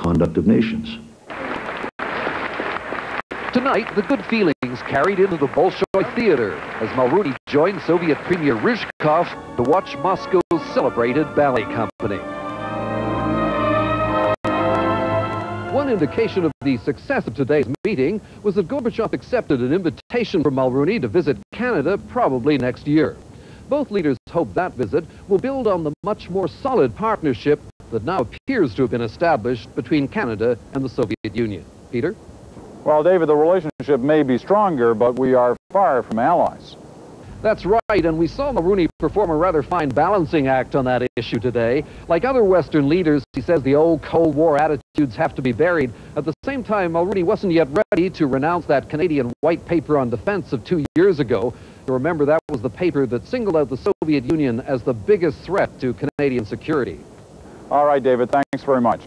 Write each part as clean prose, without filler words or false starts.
conduct of nations. Tonight, the good feelings carried into the Bolshoi Theater as Mulroney joined Soviet Premier Ryzhkov to watch Moscow's celebrated ballet company. One indication of the success of today's meeting was that Gorbachev accepted an invitation from Mulroney to visit Canada probably next year. Both leaders hope that visit will build on the much more solid partnership that now appears to have been established between Canada and the Soviet Union. Peter? Well, David, the relationship may be stronger, but we are far from allies. That's right, and we saw Mulroney perform a rather fine balancing act on that issue today. Like other Western leaders, he says the old Cold War attitudes have to be buried. At the same time, Mulroney wasn't yet ready to renounce that Canadian white paper on defense of 2 years ago. You remember that was the paper that singled out the Soviet Union as the biggest threat to Canadian security. All right, David, thanks very much.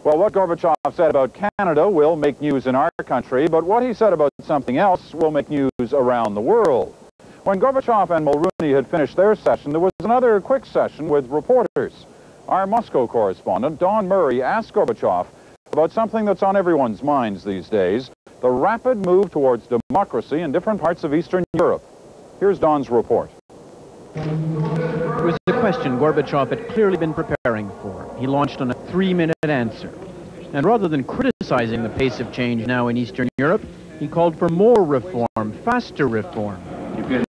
Well, what Gorbachev said about Canada will make news in our country, but what he said about something else will make news around the world. When Gorbachev and Mulroney had finished their session, there was another quick session with reporters. Our Moscow correspondent, Don Murray, asked Gorbachev about something that's on everyone's minds these days, the rapid move towards democracy in different parts of Eastern Europe. Here's Don's report. It was a question Gorbachev had clearly been preparing for. He launched on a 3-minute answer. And rather than criticizing the pace of change now in Eastern Europe, he called for more reform, faster reform.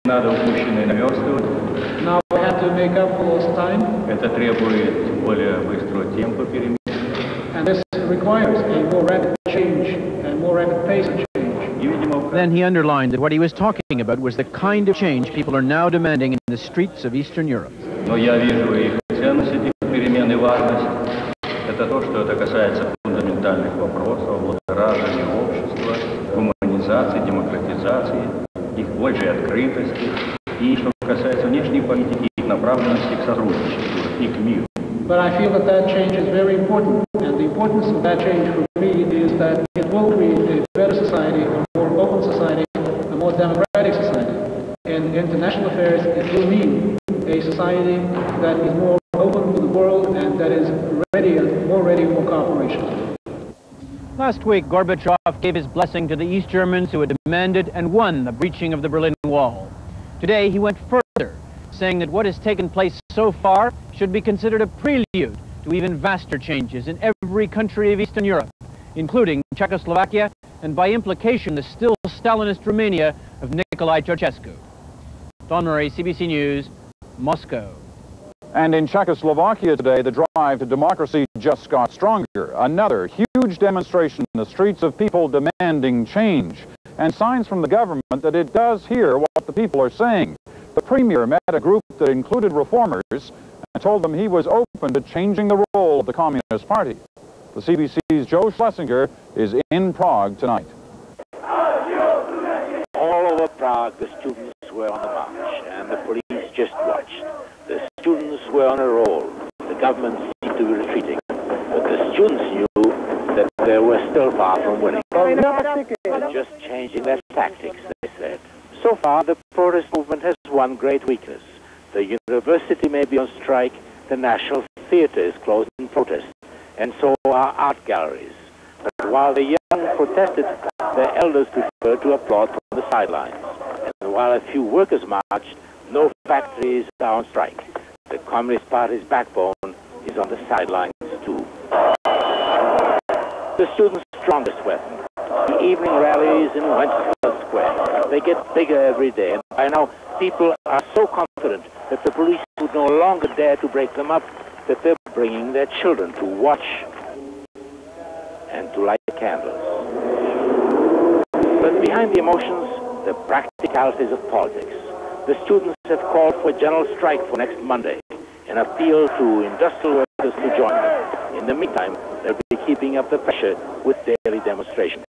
Now we have to make up for lost time. And this requires a more rapid change and more rapid pace of change. Then he underlined that what he was talking about was the kind of change people are now demanding in the streets of Eastern Europe. But I feel that that change is very important, and the importance of that change for me is that it will create a better society, a more open society, a more democratic society. In international affairs, it will mean a society that is more open to the world and that is more ready for cooperation. Last week, Gorbachev gave his blessing to the East Germans who had demanded and won the breaching of the Berlin Wall. Today, he went further, saying that what has taken place so far should be considered a prelude to even vaster changes in every country of Eastern Europe, including Czechoslovakia and by implication the still Stalinist Romania of Nicolae Ceausescu. Don Murray, CBC News, Moscow. And in Czechoslovakia today, the drive to democracy just got stronger. Another huge demonstration in the streets of people demanding change, and signs from the government that it does hear what the people are saying. The premier met a group that included reformers and told them he was open to changing the role of the Communist Party. The CBC's Joe Schlesinger is in Prague tonight. All over Prague, the students were on the march, and the police just watched. The students were on a roll. The government seemed to be retreating. But the students knew that they were still far from winning. They're just changing their tactics, they said. So far, the protest movement has one great weakness. The university may be on strike, the National Theatre is closed in protest, and so are art galleries. But while the young protested, their elders preferred to applaud from the sidelines. And while a few workers marched, no factories are on strike. The Communist Party's backbone is on the sidelines too. The students' strongest weapon, the evening rallies in Wenceslas Square. They get bigger every day, and by now people are so confident that the police would no longer dare to break them up, that they're bringing their children to watch and to light candles. But behind the emotions, the practicalities of politics. The students have called for a general strike for next Monday, an appeal to industrial workers to join them. In the meantime, they'll be keeping up the pressure with daily demonstrations.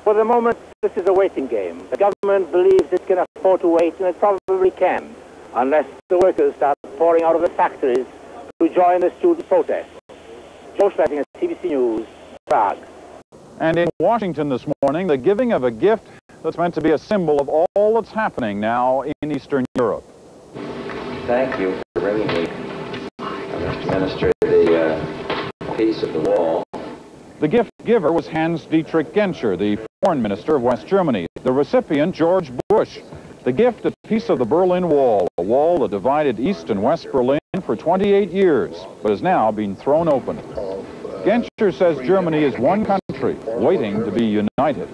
For the moment, this is a waiting game. The government believes it can afford to wait, and it probably can, unless the workers start pouring out of the factories to join the student protest. Joe Schlesinger, CBC News, Prague. And in Washington this morning, the giving of a gift that's meant to be a symbol of all that's happening now in Eastern Europe. Thank you for bringing me, Mr. Minister, the piece of the wall. The gift giver was Hans-Dietrich Genscher, the foreign minister of West Germany. The recipient, George Bush. The gift, a piece of the Berlin Wall, a wall that divided East and West Berlin for 28 years, but has now been thrown open. Genscher says Germany is one country, waiting to be united.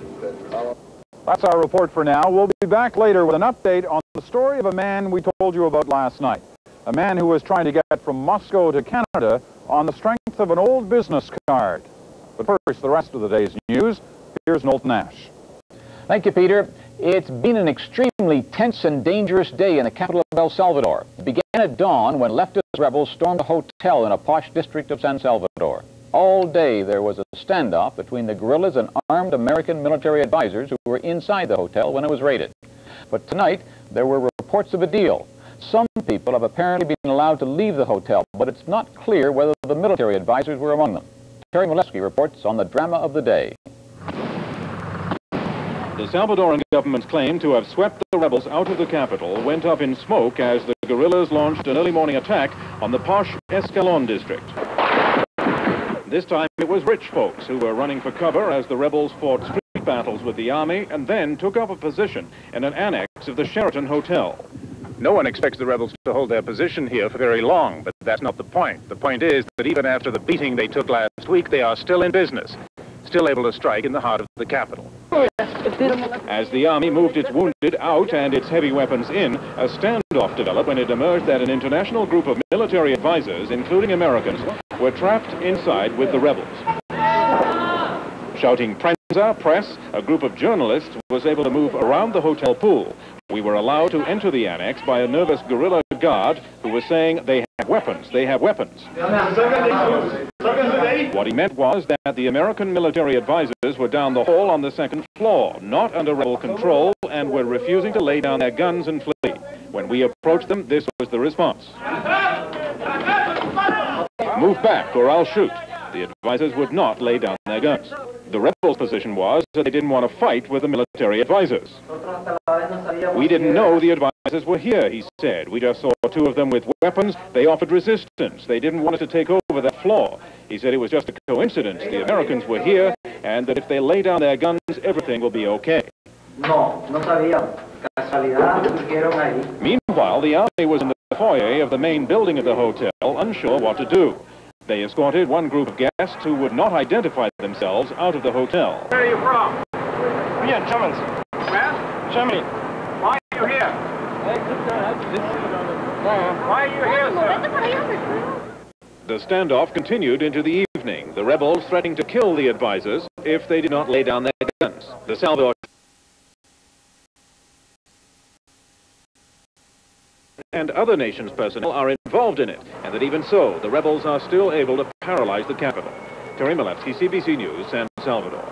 That's our report for now. We'll be back later with an update on the story of a man we told you about last night. A man who was trying to get from Moscow to Canada on the strength of an old business card. But first, the rest of the day's news. Here's Nolt Nash. Thank you, Peter. It's been an extremely tense and dangerous day in the capital of El Salvador. It began at dawn when leftist rebels stormed a hotel in a posh district of San Salvador. All day there was a standoff between the guerrillas and armed American military advisors who were inside the hotel when it was raided. But tonight there were reports of a deal. Some people have apparently been allowed to leave the hotel, but it's not clear whether the military advisors were among them. Terry Molesky reports on the drama of the day. The Salvadoran government's claim to have swept the rebels out of the capital went up in smoke as the guerrillas launched an early morning attack on the posh Escalon district. This time it was rich folks who were running for cover as the rebels fought street battles with the army and then took up a position in an annex of the Sheraton Hotel. No one expects the rebels to hold their position here for very long, but that's not the point. The point is that even after the beating they took last week, they are still in business, still able to strike in the heart of the capital. As the army moved its wounded out and its heavy weapons in, a standoff developed when it emerged that an international group of military advisors, including Americans, were trapped inside with the rebels. Shouting "Prensa, press," a group of journalists was able to move around the hotel pool. We were allowed to enter the annex by a nervous guerrilla guard who was saying, "They have weapons, they have weapons." What he meant was that the American military advisors were down the hall on the second floor, not under rebel control, and were refusing to lay down their guns and flee. When we approached them, this was the response. "Move back or I'll shoot." The advisors would not lay down their guns. The rebels' position was that they didn't want to fight with the military advisors. "We didn't know the advisors were here," he said. "We just saw two of them with weapons. They offered resistance. They didn't want us to take over that floor." He said it was just a coincidence. The Americans were here, and that if they lay down their guns, everything will be okay. Meanwhile, the army was in the foyer of the main building of the hotel, unsure what to do. They escorted one group of guests who would not identify themselves out of the hotel. "Where are you from?" "Here, Germans." "Where?" "Germany." "Why are you here?" "Why are you here, sir?" The standoff continued into the evening, the rebels threatening to kill the advisors if they did not lay down their guns. The Salvador and other nations' personnel are involved in it, and that even so, the rebels are still able to paralyze the capital. Terry Molesky, CBC News, San Salvador.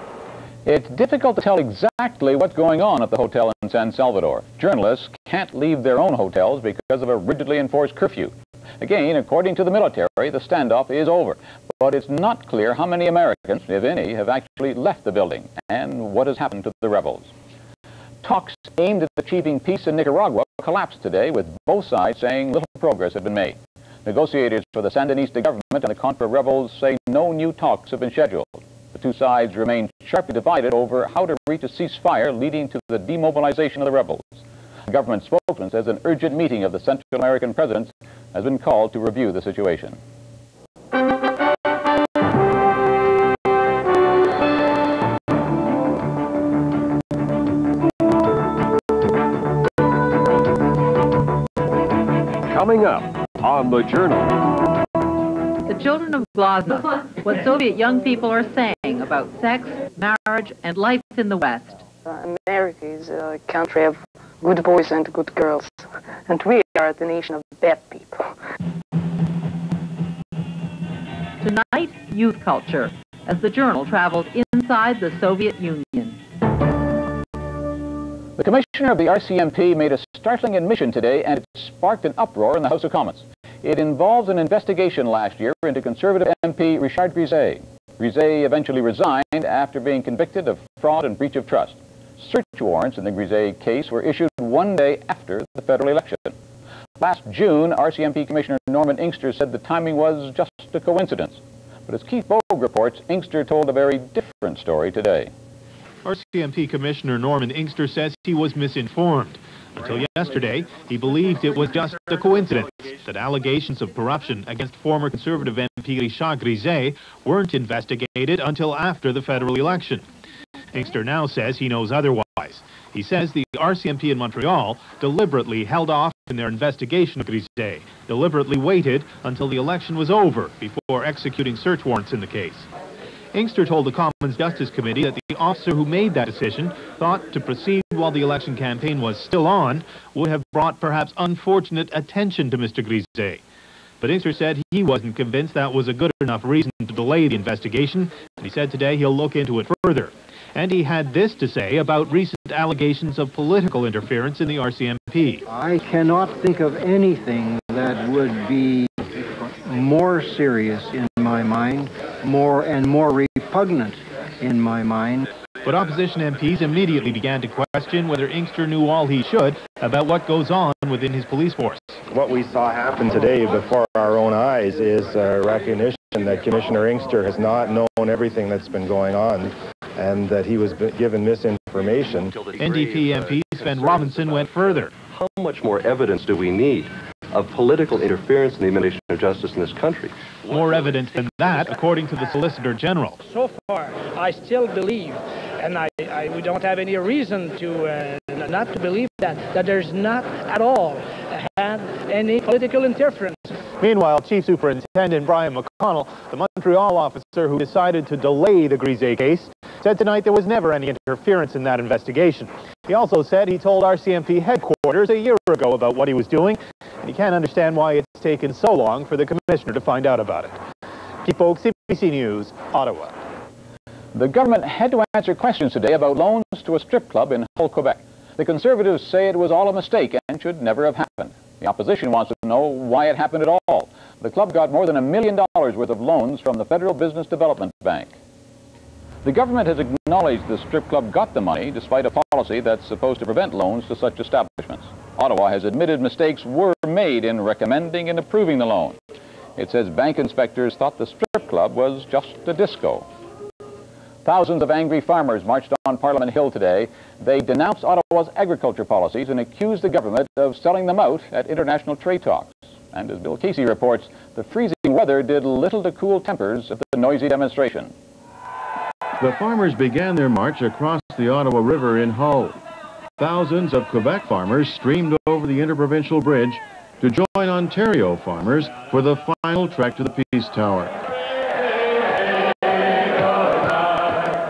It's difficult to tell exactly what's going on at the hotel in San Salvador. Journalists can't leave their own hotels because of a rigidly enforced curfew. Again, according to the military, the standoff is over, but it's not clear how many Americans, if any, have actually left the building and what has happened to the rebels. Talks aimed at achieving peace in Nicaragua collapsed today, with both sides saying little progress had been made. Negotiators for the Sandinista government and the Contra rebels say no new talks have been scheduled. The two sides remain sharply divided over how to reach a ceasefire leading to the demobilization of the rebels. The government spokesman says an urgent meeting of the Central American presidents has been called to review the situation. Coming up on The Journal. The children of Glasnost, what Soviet young people are saying about sex, marriage, and life in the West. America is a country of good boys and good girls, and we are the nation of bad people. Tonight, youth culture, as the Journal travels inside the Soviet Union. The commissioner of the RCMP made a startling admission today, and it sparked an uproar in the House of Commons. It involves an investigation last year into Conservative MP Richard Grisey. Grisey eventually resigned after being convicted of fraud and breach of trust. Search warrants in the Grisey case were issued one day after the federal election. Last June, RCMP Commissioner Norman Inkster said the timing was just a coincidence. But as Keith Bogue reports, Inkster told a very different story today. RCMP Commissioner Norman Inkster says he was misinformed. Until yesterday, he believed it was just a coincidence that allegations of corruption against former Conservative MP Richard Griset weren't investigated until after the federal election. Inkster now says he knows otherwise. He says the RCMP in Montreal deliberately held off in their investigation of Griset, deliberately waited until the election was over before executing search warrants in the case. Inkster told the Commons Justice Committee that the officer who made that decision thought to proceed while the election campaign was still on would have brought perhaps unfortunate attention to Mr. Griset. But Inkster said he wasn't convinced that was a good enough reason to delay the investigation, and he said today he'll look into it further. And he had this to say about recent allegations of political interference in the RCMP. I cannot think of anything that would be more serious in my mind, more repugnant in my mind. But opposition MPs immediately began to question whether Inkster knew all he should about what goes on within his police force. What we saw happen today before our own eyes is a recognition that Commissioner Inkster has not known everything that's been going on and that he was given misinformation. NDP MP Sven Robinson went further. How much more evidence do we need of political interference in the administration of justice in this country? More evidence than that, according to the Solicitor General. So far, I still believe, and we don't have any reason to not to believe that there's not at all had any political interference. Meanwhile, Chief Superintendent Brian McConnell, the Montreal officer who decided to delay the Griset case, said tonight there was never any interference in that investigation. He also said he told RCMP headquarters a year ago about what he was doing, and he can't understand why it's taken so long for the commissioner to find out about it. Keith Bogue, CBC News, Ottawa. The government had to answer questions today about loans to a strip club in Hull, Quebec. The Conservatives say it was all a mistake and should never have happened. The opposition wants to know why it happened at all. The club got more than $1 million worth of loans from the Federal Business Development Bank. The government has acknowledged the strip club got the money despite a policy that's supposed to prevent loans to such establishments. Ottawa has admitted mistakes were made in recommending and approving the loan. It says bank inspectors thought the strip club was just a disco. Thousands of angry farmers marched on Parliament Hill today. They denounced Ottawa's agriculture policies and accused the government of selling them out at international trade talks. And as Bill Casey reports, the freezing weather did little to cool tempers of the noisy demonstration. The farmers began their march across the Ottawa River in Hull. Thousands of Quebec farmers streamed over the interprovincial bridge to join Ontario farmers for the final trek to the Peace Tower.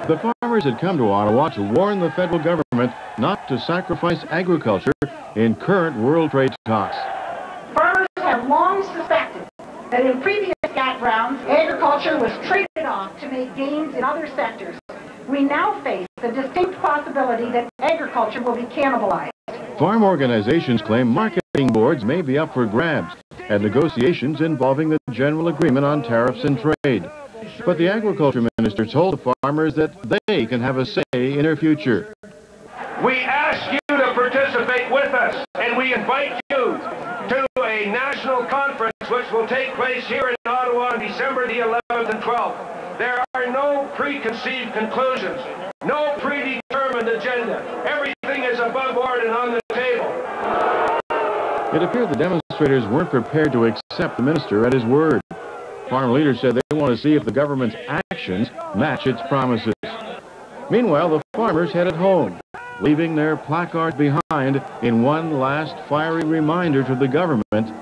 The farmers had come to Ottawa to warn the federal government not to sacrifice agriculture in current world trade talks. Farmers have long suspected that in previous GATT rounds, agriculture was traded off to make gains in other sectors. We now face the distinct possibility that agriculture will be cannibalized. Farm organizations claim marketing boards may be up for grabs and negotiations involving the general agreement on tariffs and trade. But the agriculture minister told the farmers that they can have a say in their future. We ask you to participate with us, and we invite you to a national conference which will take place here in Ottawa on December the 11th and 12th. There are no preconceived conclusions, no predetermined agenda. Everything is above board and on the table. It appeared the demonstrators weren't prepared to accept the minister at his word. Farm leaders said they want to see if the government's actions match its promises. Meanwhile, the farmers headed home, leaving their placards behind in one last fiery reminder to the government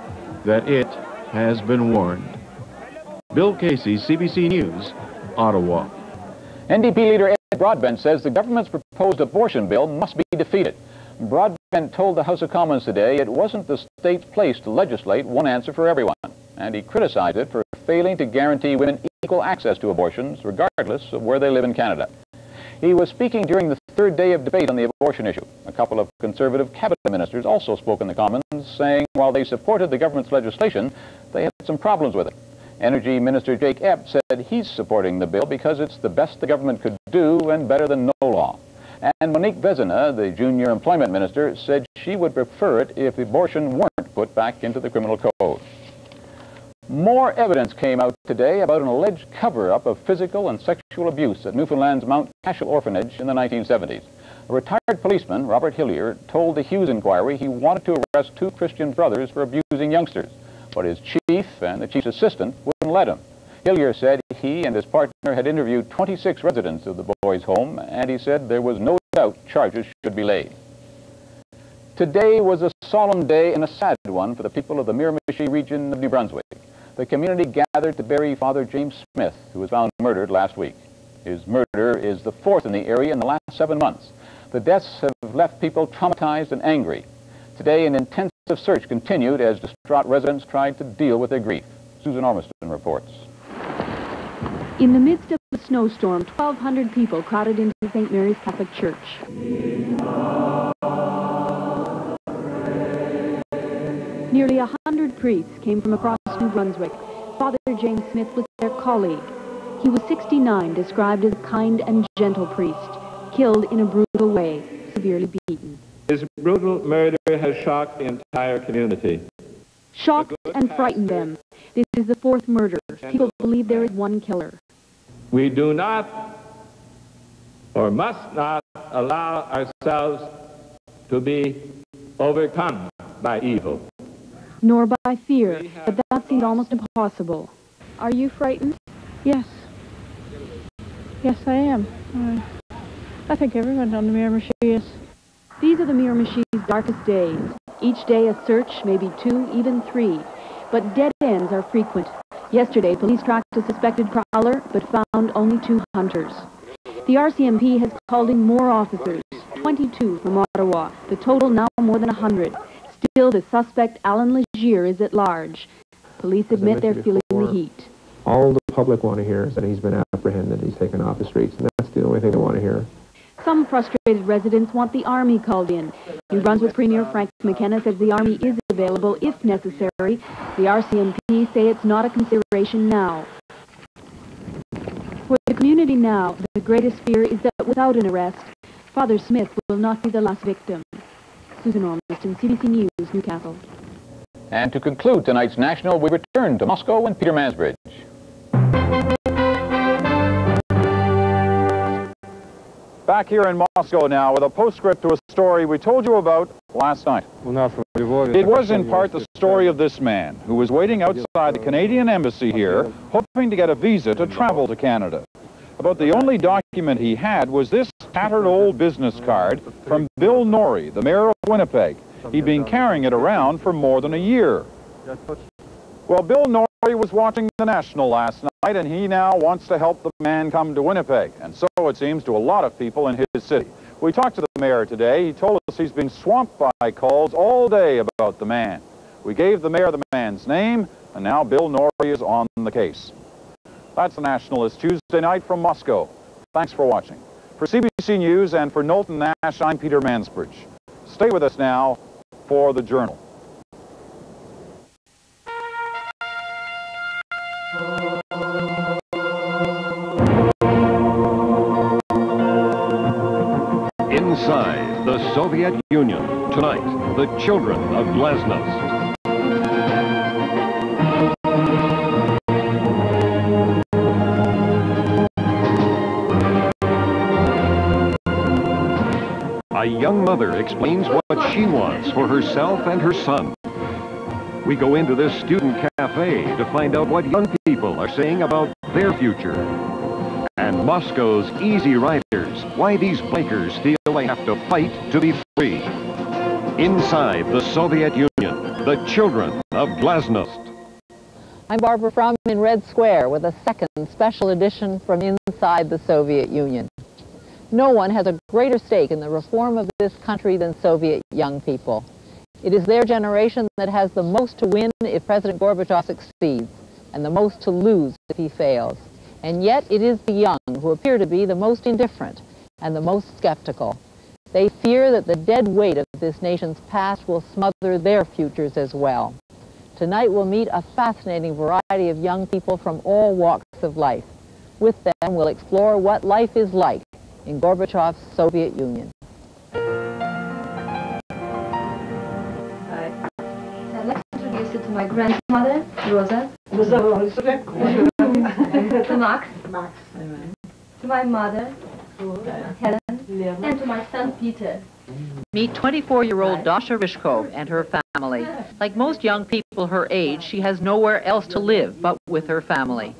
that it has been warned. Bill Casey, CBC News, Ottawa. NDP leader Ed Broadbent says the government's proposed abortion bill must be defeated. Broadbent told the House of Commons today it wasn't the state's place to legislate one answer for everyone, and he criticized it for failing to guarantee women equal access to abortions, regardless of where they live in Canada. He was speaking during the third day of debate on the abortion issue. A couple of Conservative cabinet ministers also spoke in the Commons, saying while they supported the government's legislation, they had some problems with it. Energy Minister Jake Epp said he's supporting the bill because it's the best the government could do and better than no law. And Monique Vezina, the junior employment minister, said she would prefer it if abortion weren't put back into the criminal code. More evidence came out today about an alleged cover-up of physical and sexual abuse at Newfoundland's Mount Cashel Orphanage in the 1970s. A retired policeman, Robert Hillier, told the Hughes Inquiry he wanted to arrest 2 Christian brothers for abusing youngsters, but his chief and the chief's assistant wouldn't let him. Hillier said he and his partner had interviewed 26 residents of the boys' home, and he said there was no doubt charges should be laid. Today was a solemn day and a sad one for the people of the Miramichi region of New Brunswick. The community gathered to bury Father James Smith, who was found murdered last week. His murder is the 4th in the area in the last 7 months. The deaths have left people traumatized and angry. Today, an intensive search continued as distraught residents tried to deal with their grief. Susan Ormiston reports. In the midst of a snowstorm, 1,200 people crowded into St. Mary's Catholic Church. Nearly 100 priests came from across New Brunswick. Father James Smith was their colleague. He was 69, described as a kind and gentle priest, killed in a brutal way, severely beaten. His brutal murder has shocked the entire community. Shocked and frightened them. This is the 4th murder. People believe there is one killer. We do not or must not allow ourselves to be overcome by evil. Nor by fear, but that seemed almost impossible. Are you frightened? Yes. Yes, I am. I think everyone on the Miramichi is. These are the Miramichi's darkest days. Each day a search, maybe 2, even 3. But dead ends are frequent. Yesterday, police tracked a suspected prowler, but found only 2 hunters. The RCMP has called in more officers, 22 from Ottawa, the total now more than 100. Still, the suspect, Alan Legier, is at large. Police admit they're feeling the heat. All the public want to hear is that he's been apprehended, he's taken off the streets, and that's the only thing they want to hear. Some frustrated residents want the Army called in. New Brunswick Premier Frank McKenna says the Army is available if necessary. The RCMP say it's not a consideration now. For the community now, the greatest fear is that without an arrest, Father Smith will not be the last victim. Susan Ormiston, CBC News, Newcastle. And to conclude tonight's National, we return to Moscow and Peter Mansbridge. Back here in Moscow now with a postscript to a story we told you about last night. It was in part the story of this man who was waiting outside the Canadian embassy here, hoping to get a visa to travel to Canada. But the only document he had was this tattered old business card from Bill Norrie, the mayor of Winnipeg. He'd been carrying it around for more than a year. Well, Bill Norrie was watching The National last night, and he now wants to help the man come to Winnipeg, and so it seems to a lot of people in his city. We talked to the mayor today. He told us he's been swamped by calls all day about the man. We gave the mayor the man's name, and now Bill Norrie is on the case. That's The National this Tuesday night from Moscow. Thanks for watching. For CBC News and for Knowlton Nash, I'm Peter Mansbridge. Stay with us now for The Journal. Inside the Soviet Union, tonight, the children of Glasnost. A young mother explains what she wants for herself and her son. We go into this student cafe to find out what young people are saying about their future. And Moscow's Easy Riders, why these bikers feel they have to fight to be free. Inside the Soviet Union, the children of Glasnost. I'm Barbara Frum in Red Square with a second special edition from inside the Soviet Union. No one has a greater stake in the reform of this country than Soviet young people. It is their generation that has the most to win if President Gorbachev succeeds, and the most to lose if he fails. And yet it is the young who appear to be the most indifferent and the most skeptical. They fear that the dead weight of this nation's past will smother their futures as well. Tonight we'll meet a fascinating variety of young people from all walks of life. With them we'll explore what life is like in Gorbachev's Soviet Union. I'd like to introduce you to my grandmother, Rosa. To Max. To my mother, Helen. And to my son, Peter. Meet 24-year-old Dasha Rishkov and her family. Like most young people her age, she has nowhere else to live but with her family.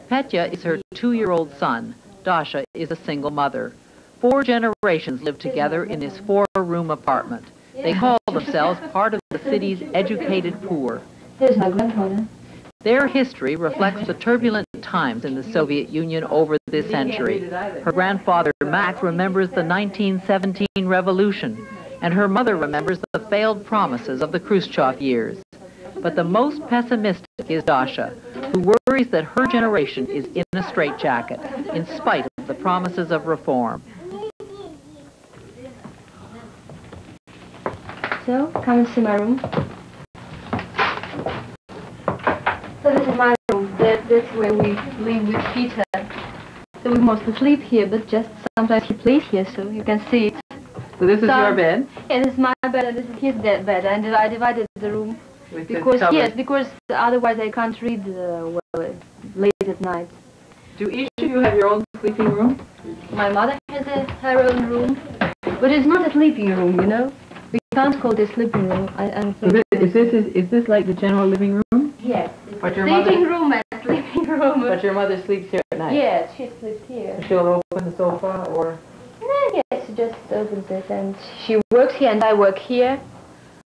Petya is her 2-year-old son. Dasha is a single mother. 4 generations live together in this 4-room apartment. They call themselves part of the city's educated poor. Here's my grandmother. Their history reflects the turbulent times in the Soviet Union over this century. Her grandfather, Max, remembers the 1917 revolution, and her mother remembers the failed promises of the Khrushchev years. But the most pessimistic is Dasha, who worries that her generation is in a straitjacket, in spite of the promises of reform. So, come and see my room. So this is my room. That's where we live with Peter. So we mostly sleep here, but just sometimes he plays here, so you can see it. So this is your bed? Yeah, this is my bed and this is his bed. And I divided the room because otherwise I can't read late at night. Do each of you have your own sleeping room? My mother has her own room, but it's not a sleeping room, you know. We can't call this sleeping room. Is this like the general living room? Yes. But your sleeping room and sleeping room. But your mother sleeps here at night? Yes, she sleeps here. She'll open the sofa or? No, yes, she just opens it and she works here and I work here.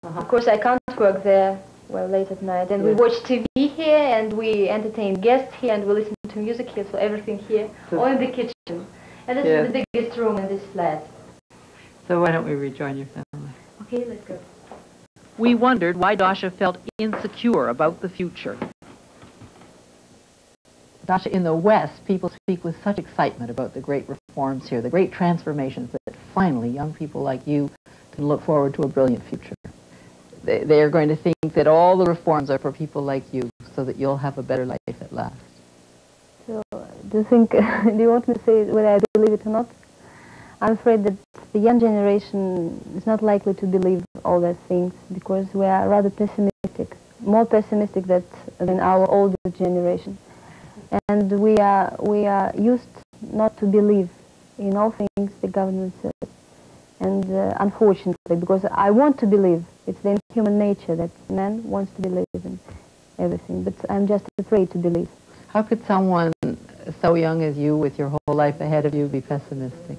Of course, I can't work there, late at night. And we watch TV here and we entertain guests here and we listen to music here, so everything here, or in the kitchen. And this is the biggest room in this flat. So why don't we rejoin your family? Okay, let's go. We wondered why Dasha felt insecure about the future. Dasha, in the West, people speak with such excitement about the great reforms here, the great transformations, that finally young people like you can look forward to a brilliant future. They are going to think that all the reforms are for people like you, so that you'll have a better life at last. So, do you want me to say whether I believe it or not? I'm afraid that the young generation is not likely to believe all those things because we are rather pessimistic, more pessimistic than our older generation. And we are used not to believe in all things the government says. And unfortunately, because I want to believe, it's in human nature that man wants to believe in everything, but I'm just afraid to believe. How could someone so young as you, with your whole life ahead of you, be pessimistic?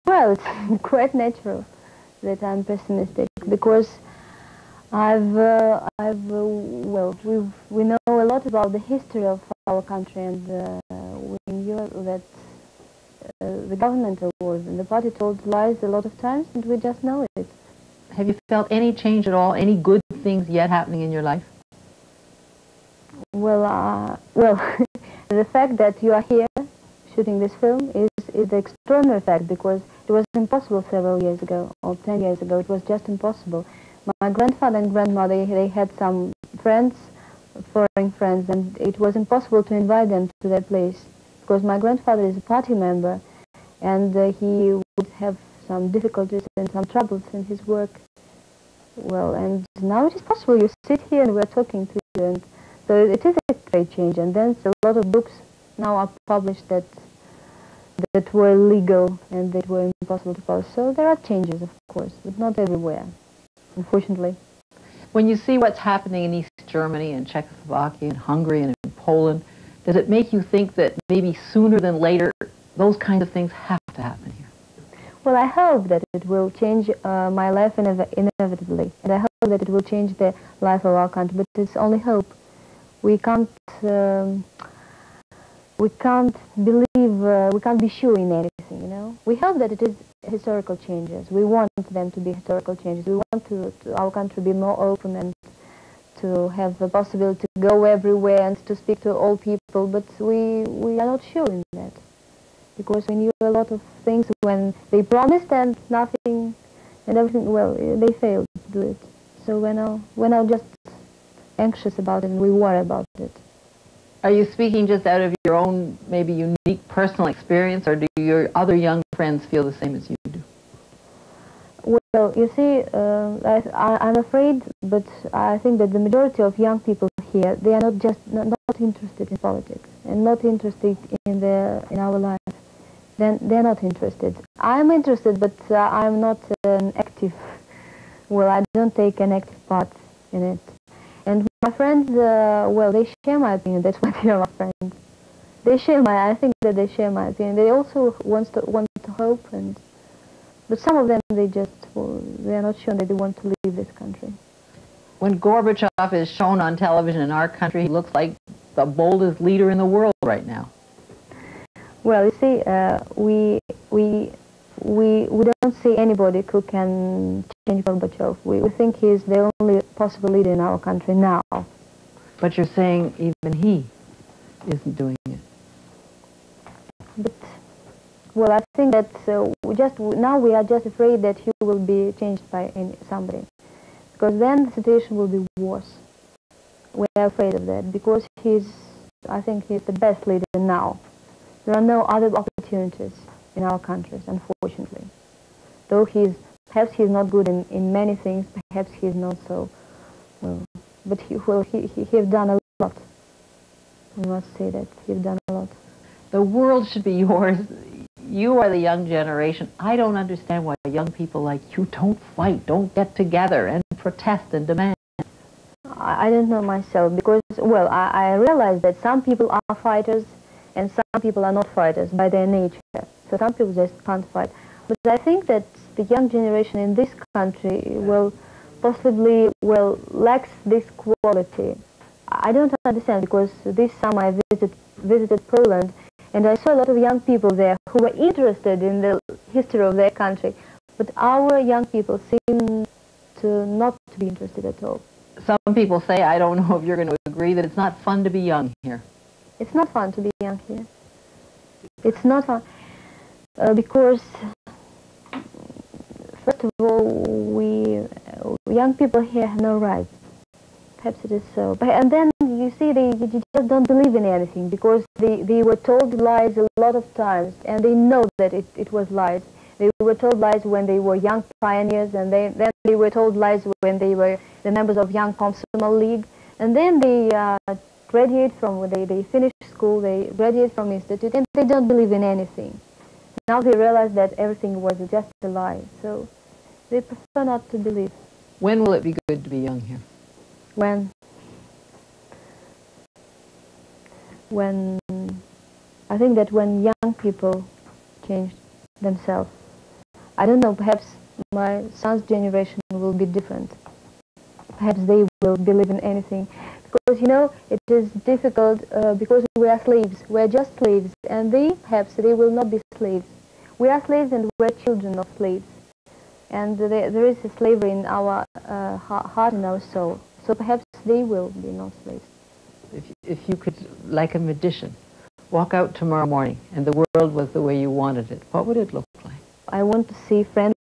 Well, it's quite natural that I'm pessimistic because we know a lot about the history of our country, and we knew that the government or the party told lies a lot of times, and we just know it. Have you felt any change at all, any good things yet happening in your life? Well, the fact that you are here shooting this film is the extraordinary fact, because it was impossible several years ago, or 10 years ago. It was just impossible. My grandfather and grandmother, they had some friends, foreign friends, and it was impossible to invite them to their place, because my grandfather is a party member, and he would have some difficulties and some troubles in his work. Well, and now it is possible. You sit here and we're talking to you, and so it is a great change. And then a lot of books now are published that were legal and that were impossible to publish. So there are changes, of course, but not everywhere, unfortunately. When you see what's happening in East Germany and Czechoslovakia and Hungary and in Poland, does it make you think that maybe sooner than later those kinds of things have to happen here? Well, I hope that it will change my life inevitably, and I hope that it will change the life of our country, but it's only hope. We can't believe, we can't be sure in anything, you know. We hope that it is historical changes. We want them to be historical changes. We want our country to be more open and to have the possibility to go everywhere and to speak to all people, but we are not sure in that, because we knew a lot of things when they promised and nothing, and everything, well, they failed to do it. So we're now just anxious about it, and we worry about it. Are you speaking just out of your own, maybe unique personal experience, or do your other young friends feel the same as you do? Well, you see, I'm afraid, but I think that the majority of young people here, they are not interested in politics and not interested in our life. They're not interested. I'm interested, but I'm not an active. Well, I don't take an active part in it. And my friends, well, they share my opinion. That's why they are my friends. I think that they share my opinion. They also want to hope, but some of them, they are not sure that they want to leave this country. When Gorbachev is shown on television in our country, he looks like the boldest leader in the world right now. Well, you see, we don't see anybody who can change Gorbachev. We think he's the only possible leader in our country now. But you're saying even he isn't doing it. But, well, I think that now we are just afraid that he will be changed by somebody. Because then the situation will be worse. We are afraid of that, because I think he's the best leader now. There are no other opportunities in our countries, unfortunately. Though perhaps he's not good in many things, perhaps he's not so well. But he has done a lot. I must say that he's done a lot. The world should be yours. You are the young generation. I don't understand why young people like you don't fight, don't get together and protest and demand. I don't know myself, because, well, I realize that some people are fighters and some people are not fighters by their nature. So some people just can't fight. But I think that the young generation in this country will possibly, lacks this quality. I don't understand, because this summer I visited Poland, and I saw a lot of young people there who were interested in the history of their country. But our young people seem to not to be interested at all. Some people say, I don't know if you're going to agree, that it's not fun to be young here. It's not fun to be young here. It's not fun because, first of all, young people here have no rights. Perhaps it is so. And then, you see, they just don't believe in anything, because they were told lies a lot of times, and they know that it was lies. They were told lies when they were young pioneers, and then they were told lies when they were the members of Young Comsomol League, and then they graduate from, they finish school, they graduate from institute, and they don't believe in anything. Now they realize that everything was just a lie, so they prefer not to believe. When will it be good to be young here? When I think that when young people change themselves. I don't know, perhaps my son's generation will be different. Perhaps they will believe in anything. Because, you know, it is difficult because we are slaves. We are just slaves. And perhaps they will not be slaves. We are slaves and we are children of slaves. And there is a slavery in our heart and our soul. So perhaps they will be not slaves. If you could, like a magician, walk out tomorrow morning and the world was the way you wanted it, what would it look like? I want to see friendly